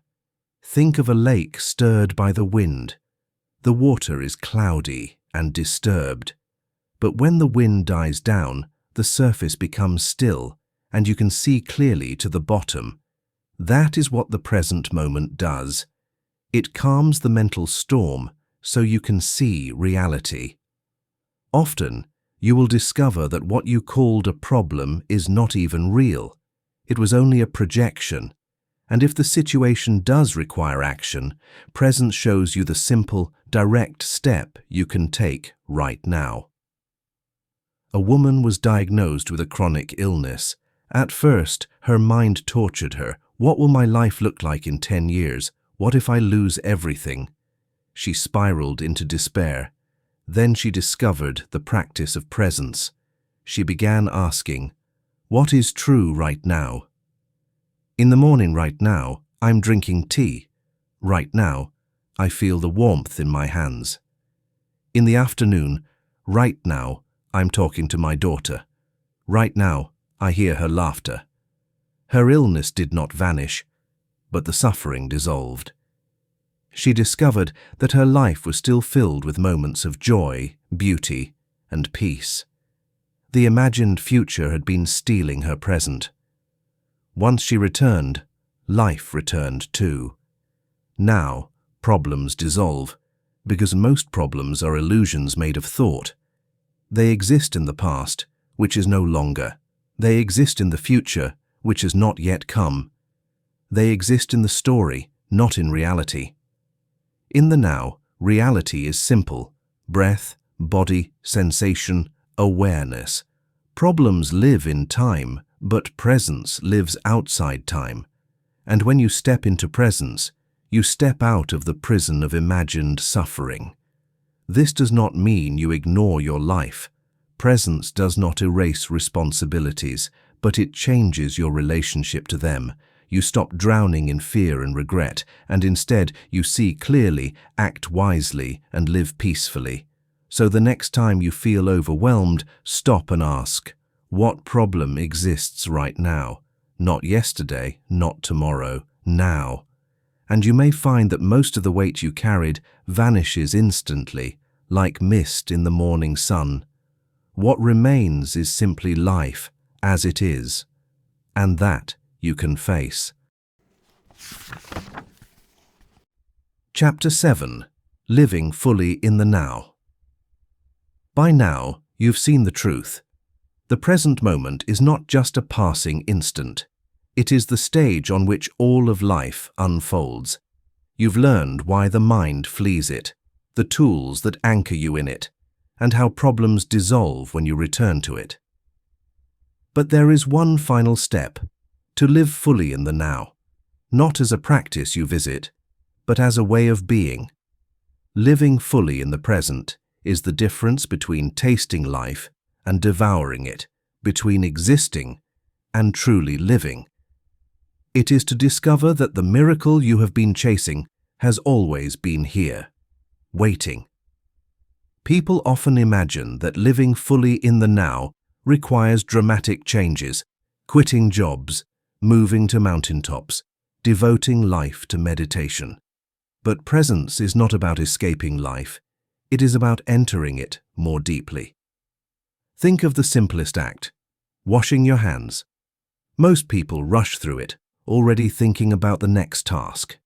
Think of a lake stirred by the wind. The water is cloudy and disturbed. But when the wind dies down, the surface becomes still, and you can see clearly to the bottom. That is what the present moment does. It calms the mental storm so you can see reality. Often, you will discover that what you called a problem is not even real. It was only a projection. And if the situation does require action, presence shows you the simple, direct step you can take right now. A woman was diagnosed with a chronic illness. At first, her mind tortured her. What will my life look like in 10 years? What if I lose everything? She spiraled into despair. Then she discovered the practice of presence. She began asking, "What is true right now?" In the morning right now, I'm drinking tea. Right now, I feel the warmth in my hands. In the afternoon, right now, I'm talking to my daughter. Right now, I hear her laughter. Her illness did not vanish, but the suffering dissolved. She discovered that her life was still filled with moments of joy, beauty, and peace. The imagined future had been stealing her present. Once she returned, life returned too. Now, problems dissolve, because most problems are illusions made of thought. They exist in the past, which is no longer. They exist in the future, which has not yet come. They exist in the story, not in reality. In the now, reality is simple: breath, body, sensation, awareness. Problems live in time, but presence lives outside time. And when you step into presence, you step out of the prison of imagined suffering. This does not mean you ignore your life. Presence does not erase responsibilities, but it changes your relationship to them. You stop drowning in fear and regret, and instead you see clearly, act wisely, and live peacefully. So the next time you feel overwhelmed, stop and ask, what problem exists right now? Not yesterday, not tomorrow, now. And you may find that most of the weight you carried vanishes instantly, like mist in the morning sun. What remains is simply life, as it is, and that you can face. Chapter 7. Living Fully in the Now. By now, you've seen the truth. The present moment is not just a passing instant. It is the stage on which all of life unfolds. You've learned why the mind flees it, the tools that anchor you in it, and how problems dissolve when you return to it. But there is one final step: to live fully in the now, not as a practice you visit, but as a way of being. Living fully in the present is the difference between tasting life and devouring it, between existing and truly living. It is to discover that the miracle you have been chasing has always been here, waiting. People often imagine that living fully in the now requires dramatic changes, quitting jobs, moving to mountaintops, devoting life to meditation. But presence is not about escaping life. It is about entering it more deeply. Think of the simplest act: washing your hands. Most people rush through it, already thinking about the next task.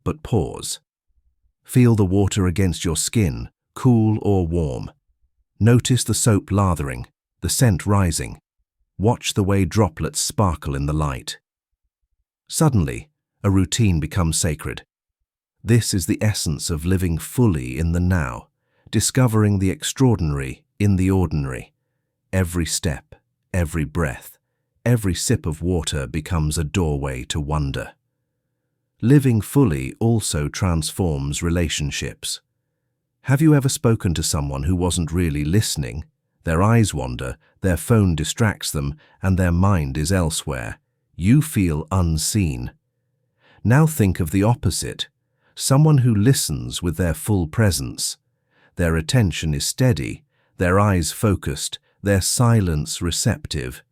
But pause. Feel the water against your skin, cool or warm. Notice the soap lathering, the scent rising. Watch the way droplets sparkle in the light. Suddenly, a routine becomes sacred. This is the essence of living fully in the now, discovering the extraordinary in the ordinary. Every step, every breath, every sip of water becomes a doorway to wonder. Living fully also transforms relationships. Have you ever spoken to someone who wasn't really listening, Their eyes wander, their phone distracts them, and their mind is elsewhere. You feel unseen. Now think of the opposite. Someone who listens with their full presence. Their attention is steady, their eyes focused, their silence receptive.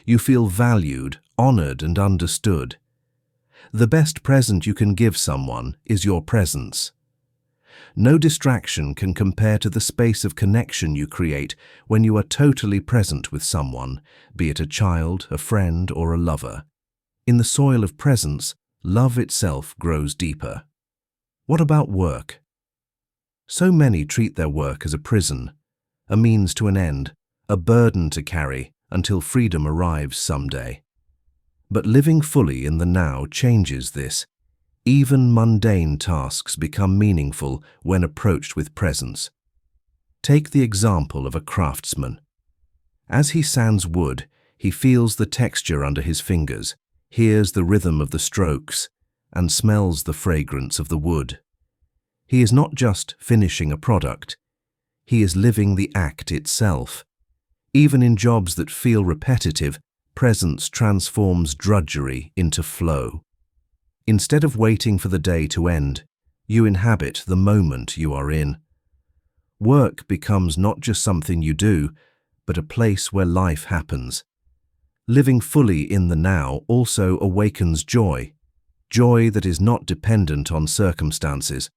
You feel valued, honored, and understood. The best present you can give someone is your presence. No distraction can compare to the space of connection you create when you are totally present with someone, be it a child, a friend, or a lover. In the soil of presence, love itself grows deeper. What about work? So many treat their work as a prison, a means to an end, a burden to carry until freedom arrives someday. But living fully in the now changes this. Even mundane tasks become meaningful when approached with presence. Take the example of a craftsman. As he sands wood, he feels the texture under his fingers, hears the rhythm of the strokes, and smells the fragrance of the wood. He is not just finishing a product, he is living the act itself. Even in jobs that feel repetitive, presence transforms drudgery into flow. Instead of waiting for the day to end, you inhabit the moment you are in. Work becomes not just something you do, but a place where life happens. Living fully in the now also awakens joy, joy that is not dependent on circumstances.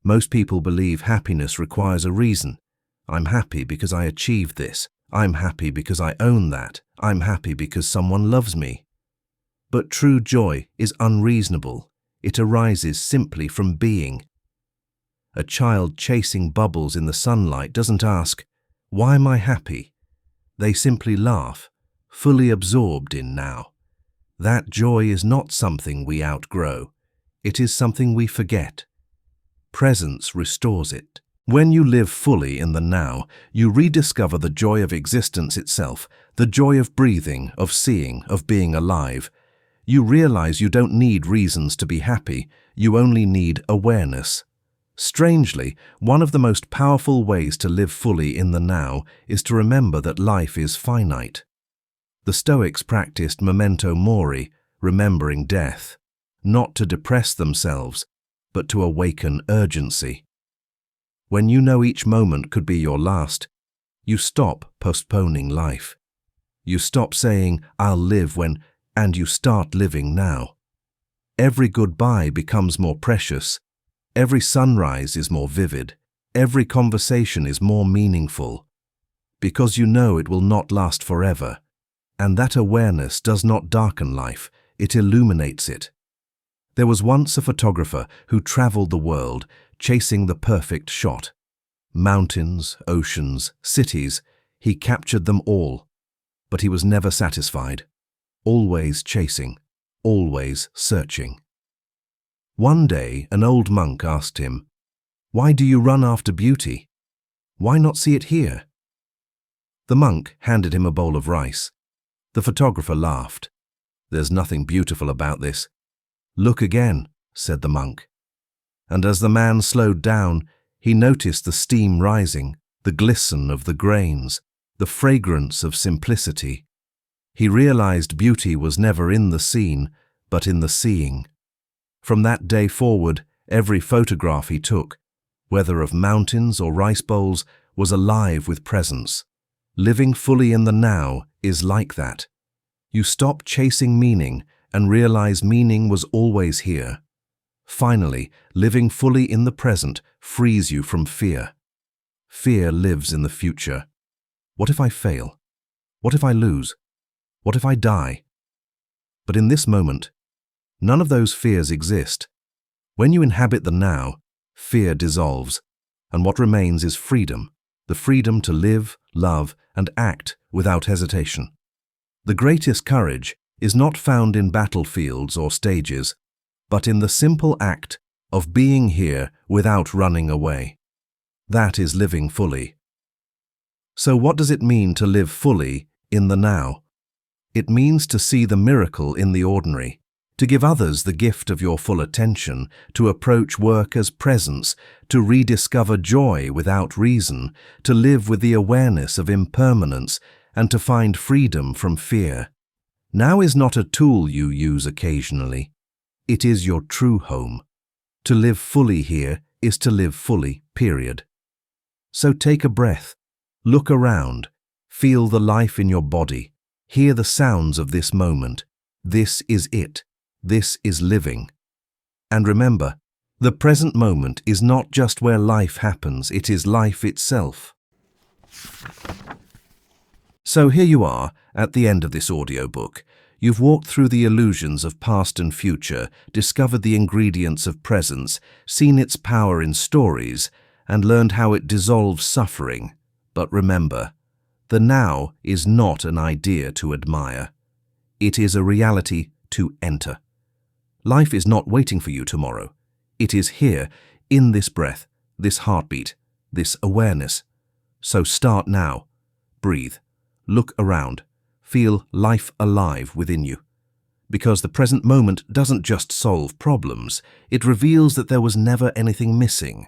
Most people believe happiness requires a reason. I'm happy because I achieved this. I'm happy because I own that. I'm happy because someone loves me. But true joy is unreasonable. It arises simply from being. A child chasing bubbles in the sunlight doesn't ask, "Why am I happy?" They simply laugh, fully absorbed in now. That joy is not something we outgrow. It is something we forget. Presence restores it. When you live fully in the now, you rediscover the joy of existence itself, the joy of breathing, of seeing, of being alive. You realize you don't need reasons to be happy, you only need awareness. Strangely, one of the most powerful ways to live fully in the now is to remember that life is finite. The Stoics practiced memento mori, remembering death, not to depress themselves, but to awaken urgency. When you know each moment could be your last, you stop postponing life. You stop saying, "I'll live when," and you start living now. Every goodbye becomes more precious. Every sunrise is more vivid. Every conversation is more meaningful. Because you know it will not last forever. And that awareness does not darken life, it illuminates it. There was once a photographer who traveled the world, chasing the perfect shot. Mountains, oceans, cities, he captured them all. But he was never satisfied. Always chasing, always searching. One day, an old monk asked him, "Why do you run after beauty? Why not see it here?" The monk handed him a bowl of rice. The photographer laughed. "There's nothing beautiful about this." "Look again," said the monk. And as the man slowed down, he noticed the steam rising, the glisten of the grains, the fragrance of simplicity. He realized beauty was never in the seen, but in the seeing. From that day forward, every photograph he took, whether of mountains or rice bowls, was alive with presence. Living fully in the now is like that. You stop chasing meaning and realize meaning was always here. Finally, living fully in the present frees you from fear. Fear lives in the future. What if I fail? What if I lose? What if I die? But in this moment, none of those fears exist. When you inhabit the now, fear dissolves, and what remains is freedom, the freedom to live, love, and act without hesitation. The greatest courage is not found in battlefields or stages, but in the simple act of being here without running away. That is living fully. So what does it mean to live fully in the now? It means to see the miracle in the ordinary. to give others the gift of your full attention, to approach work as presence, to rediscover joy without reason, to live with the awareness of impermanence, and to find freedom from fear. Now is not a tool you use occasionally. It is your true home. To live fully here is to live fully, period. So take a breath, look around, feel the life in your body, hear the sounds of this moment. This is it. This is living. And remember, the present moment is not just where life happens, it is life itself. So here you are, at the end of this audiobook. You've walked through the illusions of past and future, discovered the ingredients of presence, seen its power in stories, and learned how it dissolves suffering. But remember, the now is not an idea to admire. It is a reality to enter. Life is not waiting for you tomorrow. It is here, in this breath, this heartbeat, this awareness. So start now. Breathe. Look around. Feel life alive within you. Because the present moment doesn't just solve problems, it reveals that there was never anything missing.